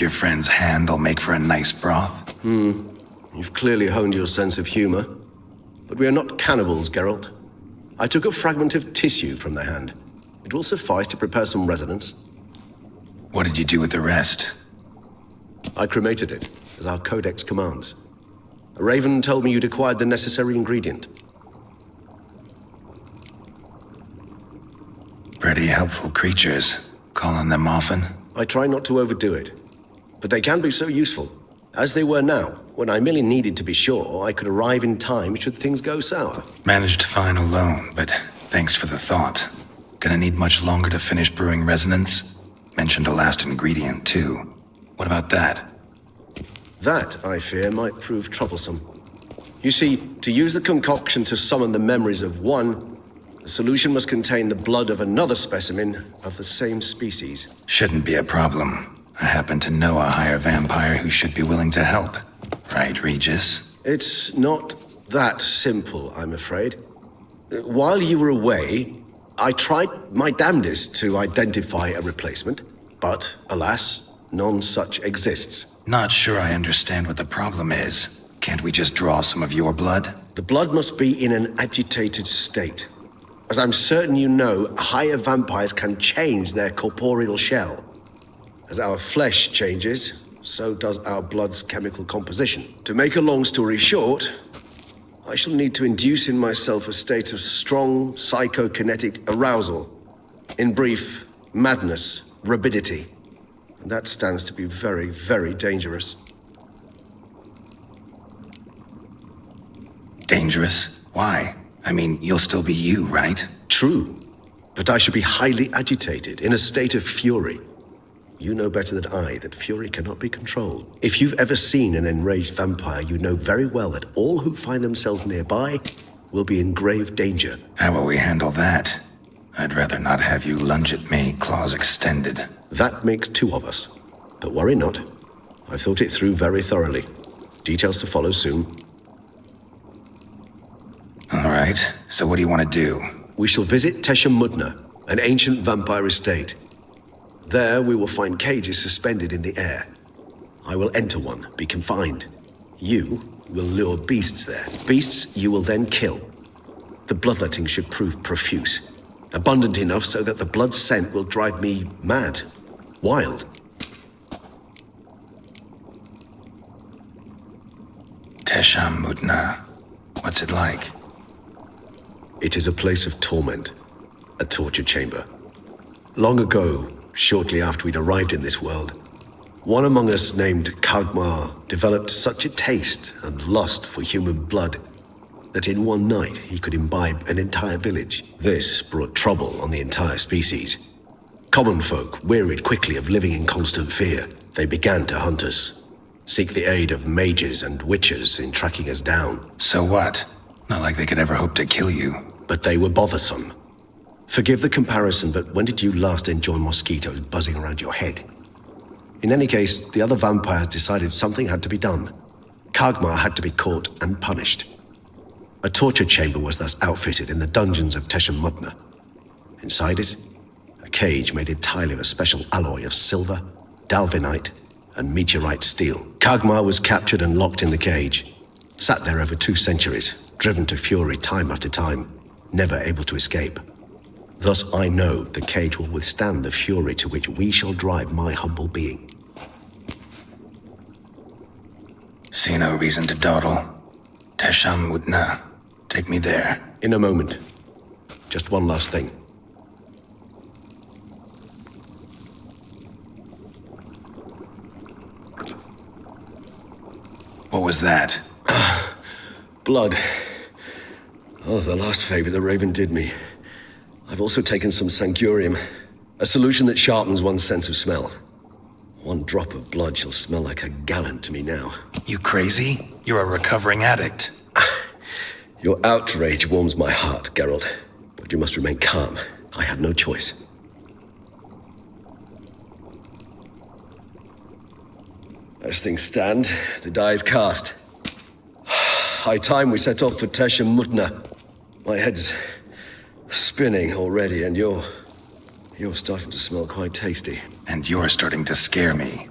your friend's hand'll make for a nice broth? You've clearly honed your sense of humor. But we are not cannibals, Geralt. I took a fragment of tissue from the hand. It will suffice to prepare some resonance. What did you do with the rest? I cremated it, as our codex commands. A raven told me you'd acquired the necessary ingredient. Pretty helpful creatures. Call on them often? I try not to overdo it. But they can be so useful. As they were now, when I merely needed to be sure I could arrive in time should things go sour. Managed fine alone, but thanks for the thought. Gonna need much longer to finish brewing resonance? Mentioned a last ingredient, too. What about that? That, I fear, might prove troublesome. You see, to use the concoction to summon the memories of one, the solution must contain the blood of another specimen of the same species. Shouldn't be a problem. I happen to know a higher vampire who should be willing to help. Right, Regis? It's not that simple, I'm afraid. While you were away, I tried my damnedest to identify a replacement, but alas, none such exists. Not sure I understand what the problem is. Can't we just draw some of your blood? The blood must be in an agitated state. As I'm certain you know, higher vampires can change their corporeal shell. As our flesh changes, so does our blood's chemical composition. To make a long story short, I shall need to induce in myself a state of strong psychokinetic arousal. In brief, madness, rabidity. And that stands to be very, very dangerous. Dangerous? Why? I mean, you'll still be you, right? True, but I should be highly agitated, in a state of fury. You know better than I that fury cannot be controlled. If you've ever seen an enraged vampire, you know very well that all who find themselves nearby will be in grave danger. How will we handle that? I'd rather not have you lunge at me, claws extended. That makes two of us. But worry not. I've thought it through very thoroughly. Details to follow soon. All right, so what do you want to do? We shall visit Teshem Mudna, an ancient vampire estate. There we will find cages suspended in the air. I will enter one, be confined. You will lure beasts there. Beasts you will then kill. The bloodletting should prove profuse. Abundant enough so that the blood scent will drive me mad. Wild. Teshem Mudna. What's it like? It is a place of torment. A torture chamber. Long ago, shortly after we'd arrived in this world, one among us named Kagmar developed such a taste and lust for human blood that in one night he could imbibe an entire village. This brought trouble on the entire species. Common folk wearied quickly of living in constant fear. They began to hunt us, seek the aid of mages and witches in tracking us down. So what? Not like they could ever hope to kill you. But they were bothersome. Forgive the comparison, but when did you last enjoy mosquitoes buzzing around your head? In any case, the other vampires decided something had to be done. Kagmar had to be caught and punished. A torture chamber was thus outfitted in the dungeons of Teshem Mudna. Inside it, a cage made entirely of a special alloy of silver, dalvinite, and meteorite steel. Kagmar was captured and locked in the cage. Sat there over 2 centuries, driven to fury time after time, never able to escape. Thus I know the cage will withstand the fury to which we shall drive my humble being. See no reason to dawdle. Teshem Mudna. Take me there. In a moment. Just one last thing. What was that? Blood. Oh, the last favor the Raven did me. I've also taken some Sancurium, a solution that sharpens one's sense of smell. One drop of blood shall smell like a gallon to me now. You crazy? You're a recovering addict. Your outrage warms my heart, Geralt. But you must remain calm. I have no choice. As things stand, the die is cast. High time we set off for Teshem Mudna. My head's spinning already, and you're starting to smell quite tasty. And you're starting to scare me.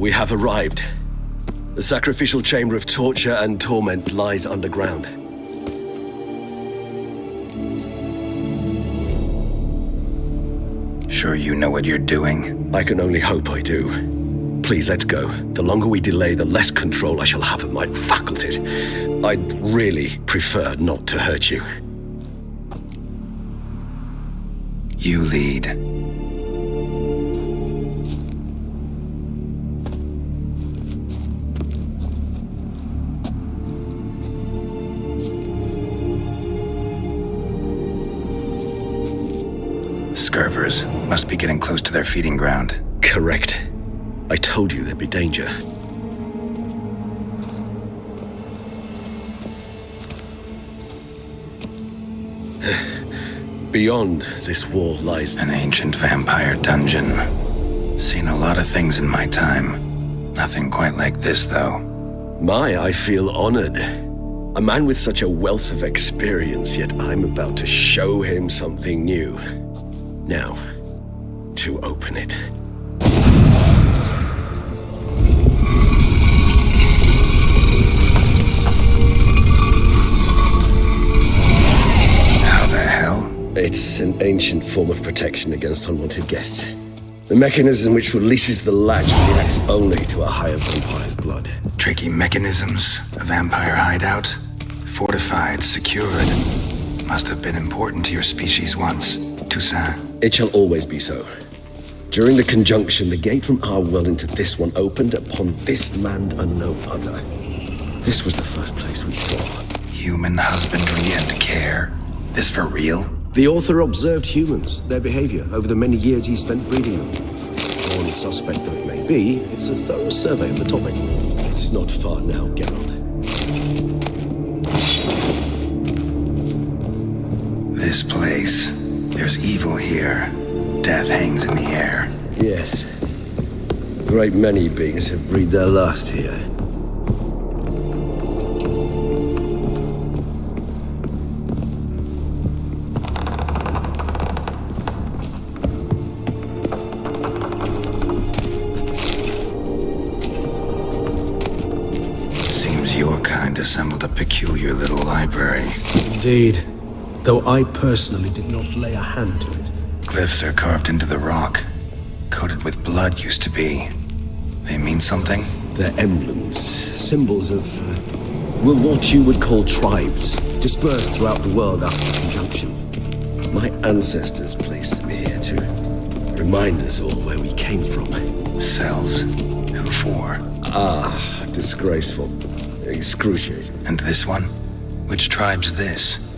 We have arrived. The sacrificial chamber of torture and torment lies underground. Sure you know what you're doing? I can only hope I do. Please, let's go. The longer we delay, the less control I shall have of my faculties. I'd really prefer not to hurt you. You lead. Scurvers must be getting close to their feeding ground. Correct. I told you there'd be danger. Beyond this wall lies An ancient vampire dungeon. Seen a lot of things in my time. Nothing quite like this, though. I feel honored. A man with such a wealth of experience, yet I'm about to show him something new. Now, to open it. How the hell? It's an ancient form of protection against unwanted guests. The mechanism which releases the latch reacts only to a higher vampire's blood. Tricky mechanisms, a vampire hideout. Fortified, secured. Must have been important to your species once, Toussaint. It shall always be so. During the conjunction, the gate from our world into this one opened upon this land and no other. This was the first place we saw. Human husbandry and care. This for real? The author observed humans, their behavior, over the many years he spent breeding them. Born suspect though it may be, it's a thorough survey of the topic. It's not far now, Geralt. This place. There's evil here. Death hangs in the air. Yes. A great many beings have breathed their last here. Seems your kind assembled a peculiar little library. Indeed, though I personally did not lay a hand to it. Glyphs are carved into the rock. Coated with blood used to be. They mean something? They're emblems, symbols of, what you would call tribes, dispersed throughout the world after the conjunction. My ancestors placed them here to remind us all where we came from. Cells. Who for? Disgraceful. Excruciating. And this one? Which tribe's this?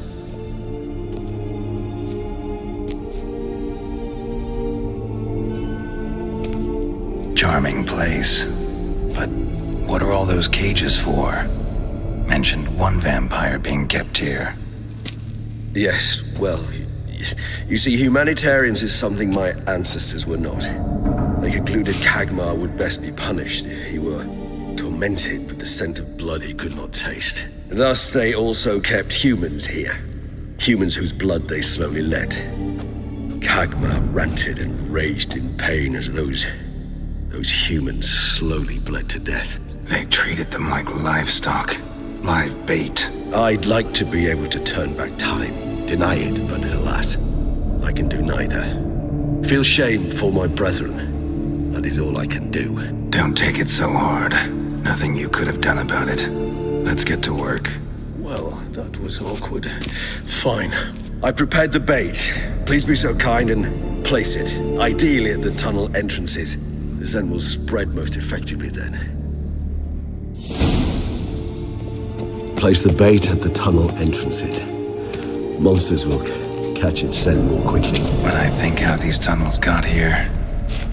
Charming place. But what are all those cages for? Mentioned one vampire being kept here. Yes, well, you see, humanitarians is something my ancestors were not. They concluded Kagmar would best be punished if he were tormented with the scent of blood he could not taste. Thus, they also kept humans here. Humans whose blood they slowly let. Kagmar ranted and raged in pain as those humans slowly bled to death. They treated them like livestock. Live bait. I'd like to be able to turn back time, deny it, but alas, I can do neither. Feel shame for my brethren. That is all I can do. Don't take it so hard. Nothing you could have done about it. Let's get to work. Well, that was awkward. Fine. I prepared the bait. Please be so kind and place it, ideally at the tunnel entrances. The scent will spread most effectively then. Place the bait at the tunnel entrances. Monsters will catch its scent more quickly. When I think how these tunnels got here,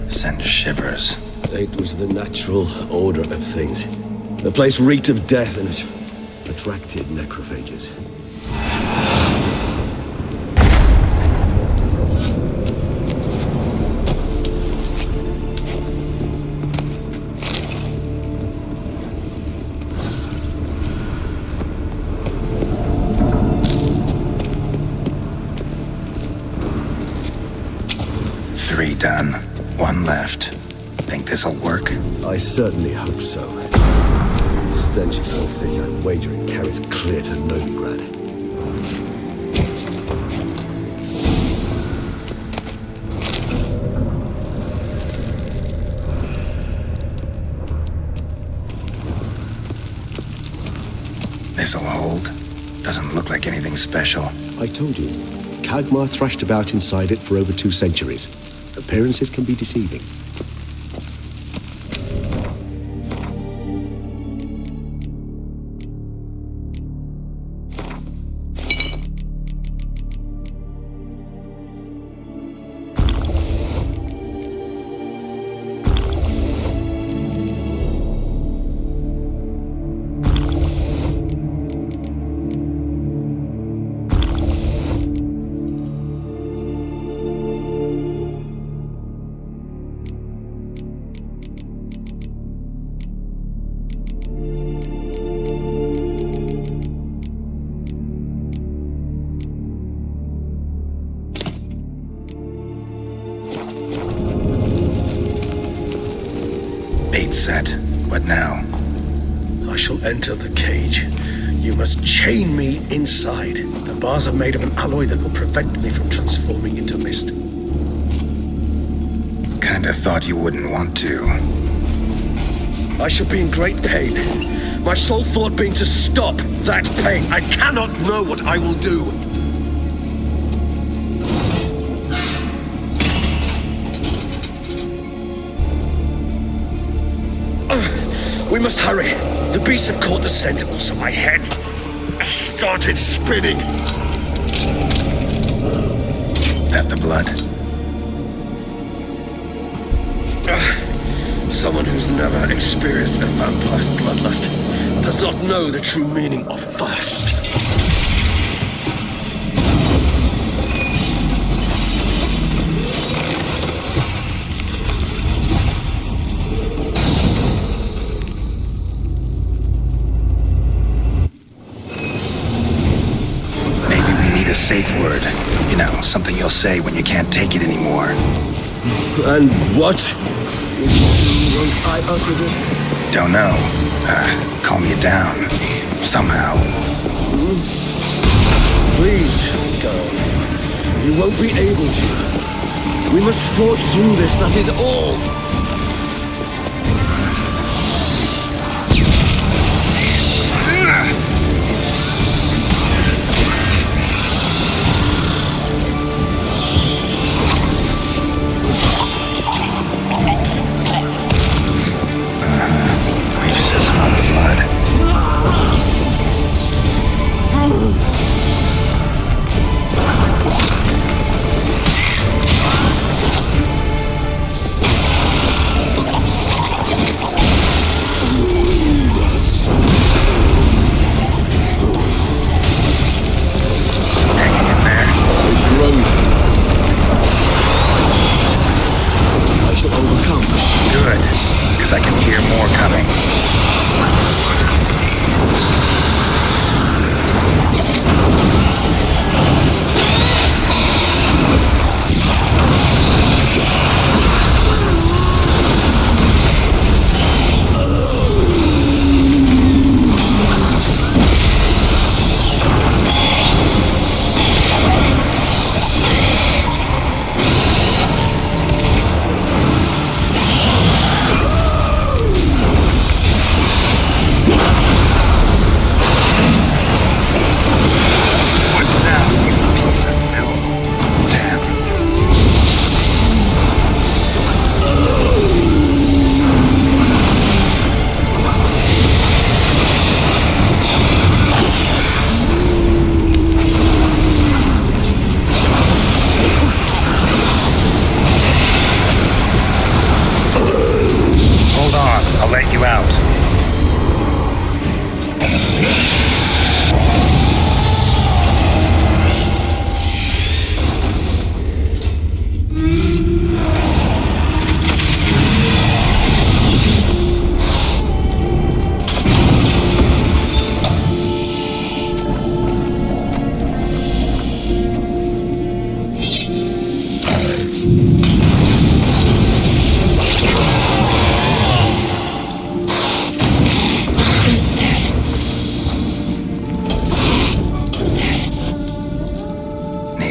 send shivers. It was the natural order of things. The place reeked of death and it attracted necrophages. Three done. One left. Think this'll work? I certainly hope so. Its stench is so thick, I wager it carries clear to Novigrad. This'll hold. Doesn't look like anything special. I told you. Kagmar thrashed about inside it for over 2 centuries. Appearances can be deceiving. Bait set. What now? I shall enter the cage. You must chain me inside. The bars are made of an alloy that will prevent me from transforming into mist. Kinda thought you wouldn't want to. I shall be in great pain. My sole thought being to stop that pain. I cannot know what I will do. We must hurry. The beasts have caught the sentinels, so my head started spinning. That the blood? Someone who's never experienced a vampire's bloodlust does not know the true meaning of thirst. A safe word. You know, something you'll say when you can't take it anymore. And what? Once I uttered it? Don't know. Calm you down. Somehow. Please, girl. You won't be able to. We must forge through this, that is all.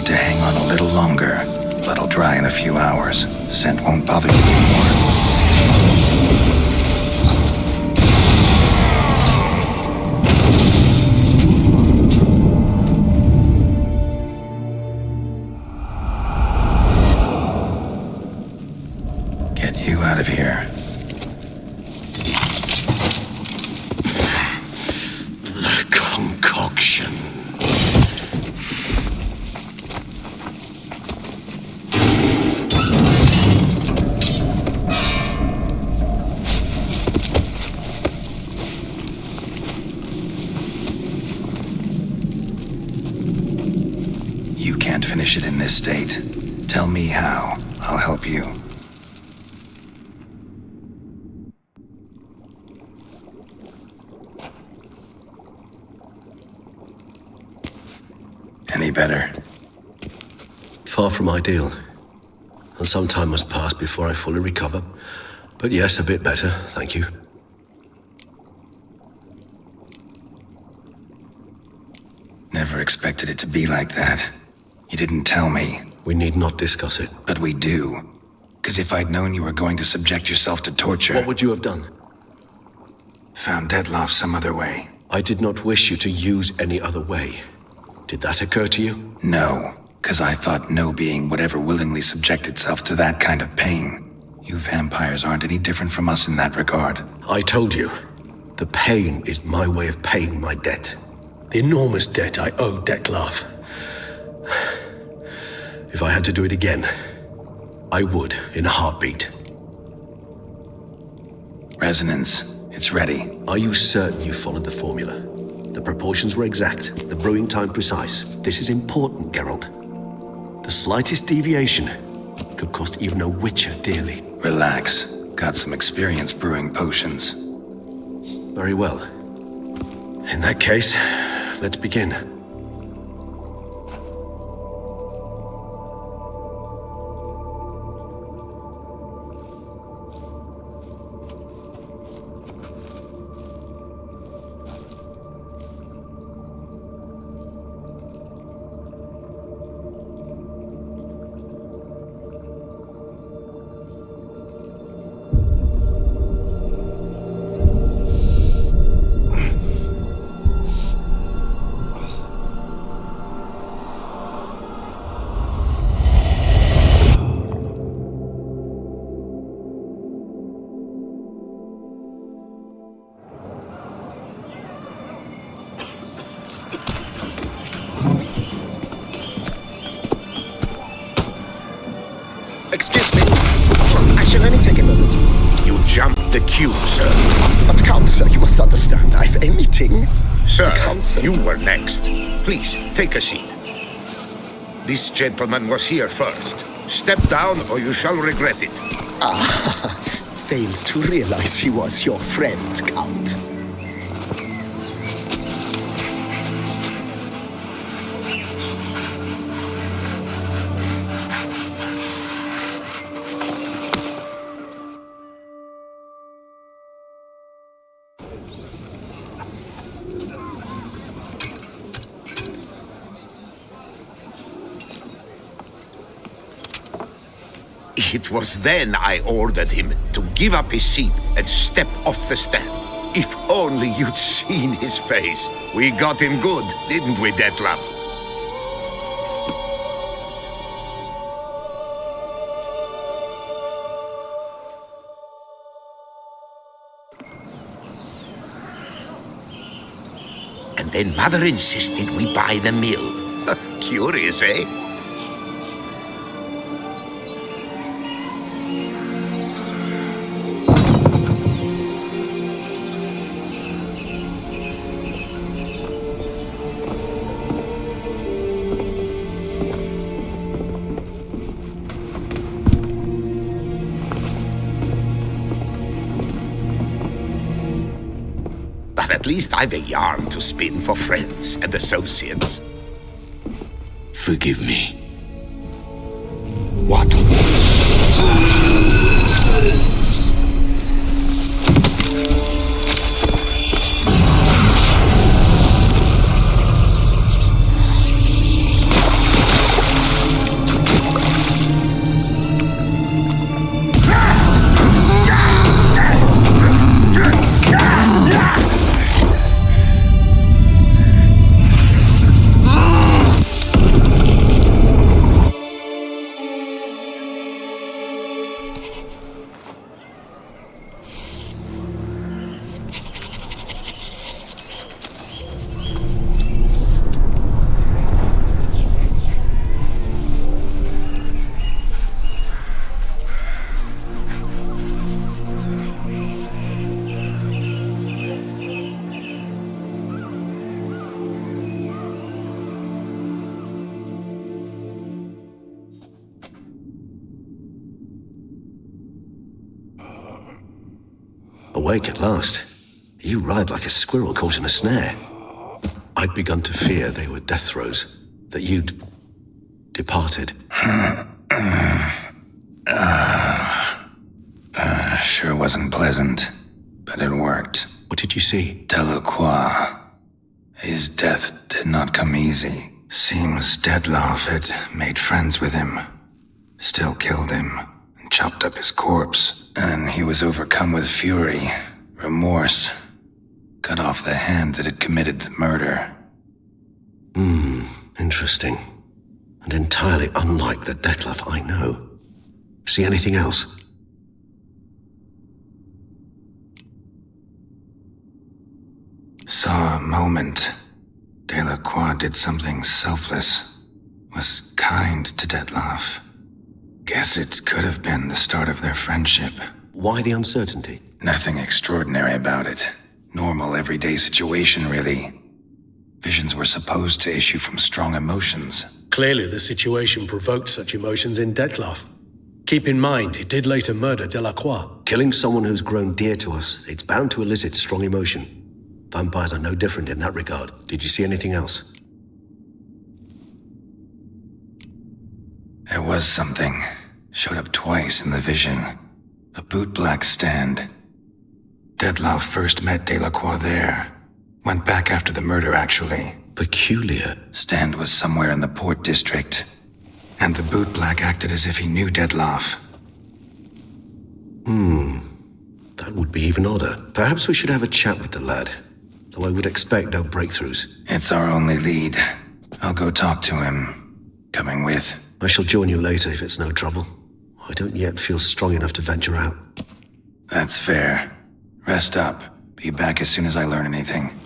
need to hang on a little longer. Blood'll dry in a few hours. Scent won't bother you anymore. Get you out of here. The concoction. You can't finish it in this state. Tell me how. I'll help you. Any better? Far from ideal. And some time must pass before I fully recover. But yes, a bit better, thank you. Never expected it to be like that. You didn't tell me. We need not discuss it. But we do. Because if I'd known you were going to subject yourself to torture... What would you have done? Found Detloff some other way. I did not wish you to use any other way. Did that occur to you? No, because I thought no being would ever willingly subject itself to that kind of pain. You vampires aren't any different from us in that regard. I told you. The pain is my way of paying my debt. The enormous debt I owe Detlaff. If I had to do it again, I would in a heartbeat. Resonance. It's ready. Are you certain you followed the formula? The proportions were exact, the brewing time precise. This is important, Geralt. The slightest deviation could cost even a Witcher dearly. Relax. Got some experience brewing potions. Very well. In that case, let's begin. Excuse me. I shall only take a moment. You jumped the queue, sir. But Count, sir, you must understand. I've a meeting. Sir, The council. you were next. Please, take a seat. This gentleman was here first. Step down or you shall regret it. Fails to realize he was your friend, Count. It was then I ordered him to give up his seat and step off the stand. If only you'd seen his face. We got him good, didn't we, Detlaff? And then Mother insisted we buy the mill. Curious, eh? But at least I've a yarn to spin for friends and associates. Forgive me. What? Awake at last. You ride like a squirrel caught in a snare. I'd begun to fear they were death throes, that you'd departed. Sure wasn't pleasant, but it worked. What did you see? Delacroix. His death did not come easy. Seems Dettlaff had made friends with him, still killed him, and chopped up his corpse. And he was overcome with fury, remorse, cut off the hand that had committed the murder. Interesting. And entirely unlike the Dettlaff I know. See anything else? Saw a moment. Delacroix did something selfless. Was kind to Dettlaff. Guess it could have been the start of their friendship. Why the uncertainty? Nothing extraordinary about it. Normal, everyday situation, really. Visions were supposed to issue from strong emotions. Clearly, the situation provoked such emotions in Dettlaff. Keep in mind, he did later murder Delacroix. Killing someone who's grown dear to us, it's bound to elicit strong emotion. Vampires are no different in that regard. Did you see anything else? There was something. Showed up twice in the vision. A bootblack stand. Dettlaff first met Delacroix there. Went back after the murder, actually. Peculiar. Stand was somewhere in the Port District. And the bootblack acted as if he knew Dettlaff. That would be even odder. Perhaps we should have a chat with the lad. Though I would expect no breakthroughs. It's our only lead. I'll go talk to him. Coming with. I shall join you later if it's no trouble. I don't yet feel strong enough to venture out. That's fair. Rest up. Be back as soon as I learn anything.